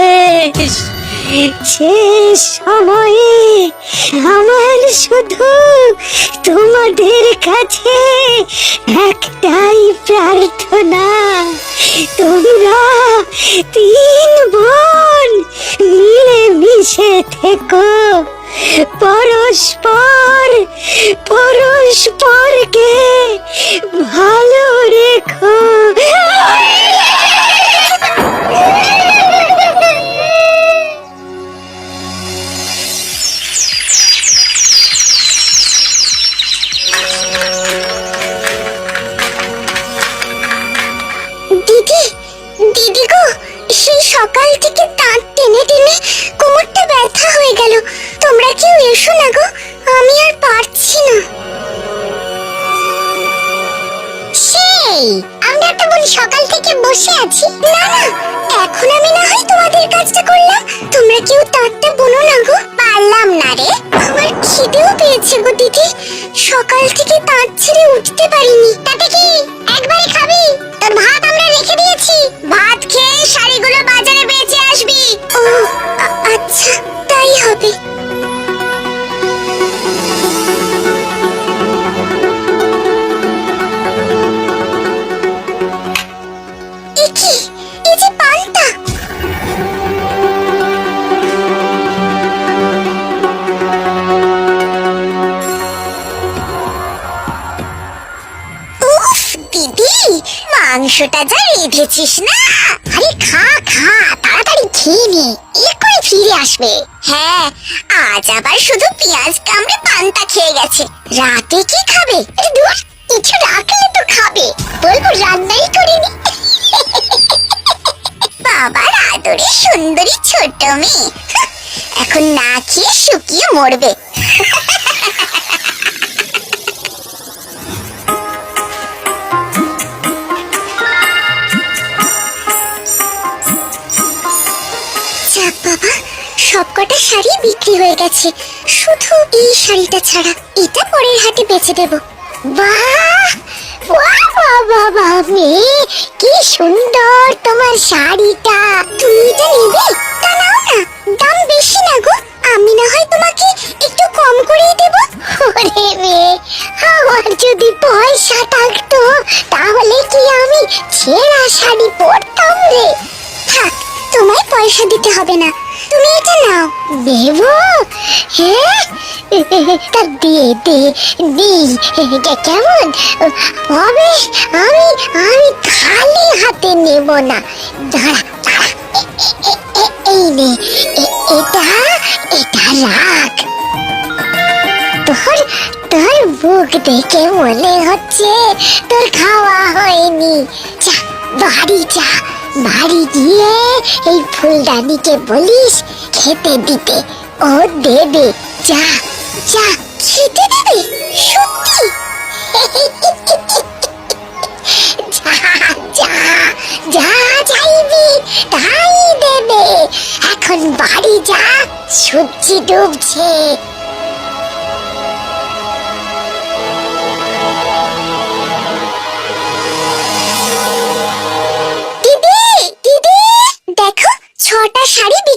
শেষ শেষ সময়ে আমার শুধু তোমাদের কাছে একটাই প্রার্থনা, তোমরা তিন বোন মিলেমিশে থেকো, পরস্পরকে ভালো রেখো। দিদি, দিদি গো, সেই সকাল থেকে দাঁত টেনে টেনে কোমরটা ব্যথা হয়ে গেল। তোমরা কেউ এসো না গো, আমি আর পারছি না। সেই আমরা তো বলি সকাল থেকে বসে আছি। না না, এখন আমি না হয় তোমাদের কাজটা করলাম, তোমরা কেউ তাঁতটা বোনো না গো। পারলাম না রে, আমার খিদেও পেয়েছে গো দিদি, সকাল থেকে তাঁত ছেড়ে উঠতে পারিনি। তাতে কি একবারে খাবি? তোর ভাত আমরা রেখে দিয়েছি, ভাত খেয়ে শাড়িগুলো বাজারে বেচে আসবি। ও আচ্ছা, তাই হবে। মাংসটা যা রেঁধেছিস না, আরে খা খা, তাড়াতাড়ি খেয়ে নে, এক্ষুনি ফিরে আসবে। হ্যাঁ, আজ আবার শুধু পেঁয়াজ কামড়ে পান্তা খেয়ে গেছে। রাতে কি খাবে? দূর, কিছু রাখলে তো খাবে, বলবো রান্নাই করিনি। বাবার আদরে সুন্দরী ছোট মেয়ে, এখন না খেয়ে শুকিয়ে মরবে। বাবা, সবকটা শাড়ি বিক্রি হয়ে গেছে, শুধু এই শাড়িটা ছাড়া। এটা পরের হাটে বেচে দেব। বাহ বাহ বাহ বাহ, মেয়ে কি সুন্দর তোমার শাড়িটা। তুমি এটা নেবে? তা নাও না, দাম বেশি না গো, আমি না হয় তোমাকে একটু কম করে দেব। ওরে মেয়ে, আমার যদি পয়সা থাকতো তাহলে কি আমি ছেঁড়া শাড়ি পরতাম রে। থাক, তোমায় পয়সা দিতে হবে না, তুমি এটা নাও। দেব? হ্যাঁ, তা দে দে দি, কেমন হবে? আমি আমি খালি হাতে নেব না। দাঁড়া দাঁড়া, এই নে, এটা এটা রাখ। তোর তোর মুখ দেখে মনে হচ্ছে তোর খাওয়া হয়নি। যা বাড়ি যা, বাড়ি গিয়ে এই ফুলদানিকে বলিস খেতে দিতে, ও দেবে। যা যা, খেতে দেবে? সত্যি? যা যা যা, চাইবি তাই দেবে। এখন বাড়ি যা, সূর্য ডুবছে। দিদি, দিদি, দেখো 6টা শাড়ি